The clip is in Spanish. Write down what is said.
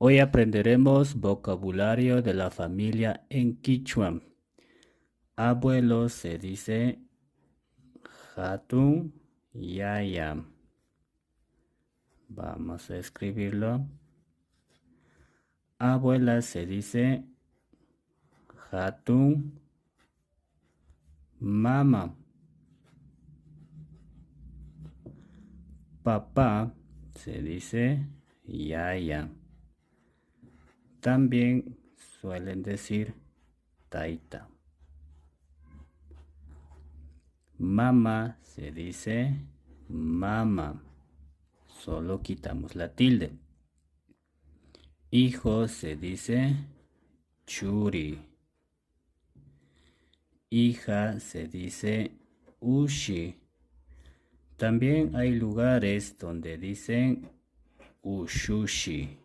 Hoy aprenderemos vocabulario de la familia en Quichua. Abuelo se dice Hatun Yaya. Vamos a escribirlo. Abuela se dice Hatun Mama. Papá se dice Yaya. También suelen decir Taita. Mamá se dice mama. Solo quitamos la tilde. Hijo se dice churi. Hija se dice ushi. También hay lugares donde dicen ushushi.